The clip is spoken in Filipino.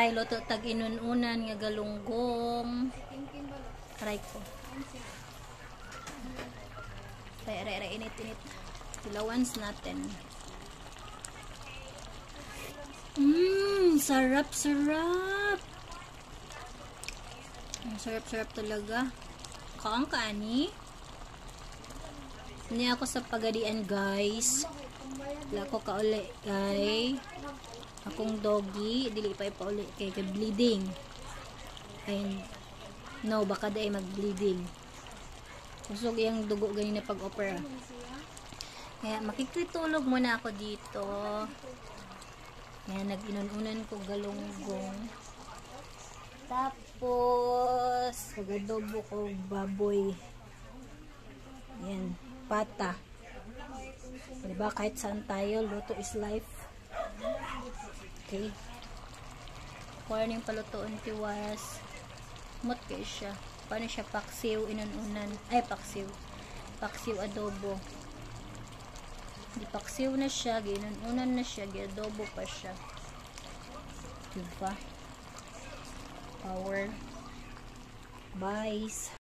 Ay, luto tag inununan nga galunggong. Aray ko. Aray, init. Ilawans natin. Sarap. Sarap talaga. Kaang kaani. Hindi ako sa pagadian, guys. Wala ko kauli, guys. Akong doggy, dili pa ipauli kay bleeding. Ay, no, baka day mag-bleeding. Usog yung dugo ganina pag-opera. Kaya makikitulog muna ako dito. Kaya nag-inununan ko galunggong. Tapos, pag-adobo ko baboy. Yan, pata. Diba, kahit saan tayo, luto is life. Okay. Morning palutoon tiwas. Mot kayo siya. Paano siya paksiw, inununan. Ay, paksiw adobo. Di paksiw na siya, ginununan na siya, gi-adobo pa siya. Diba? Power. Bye.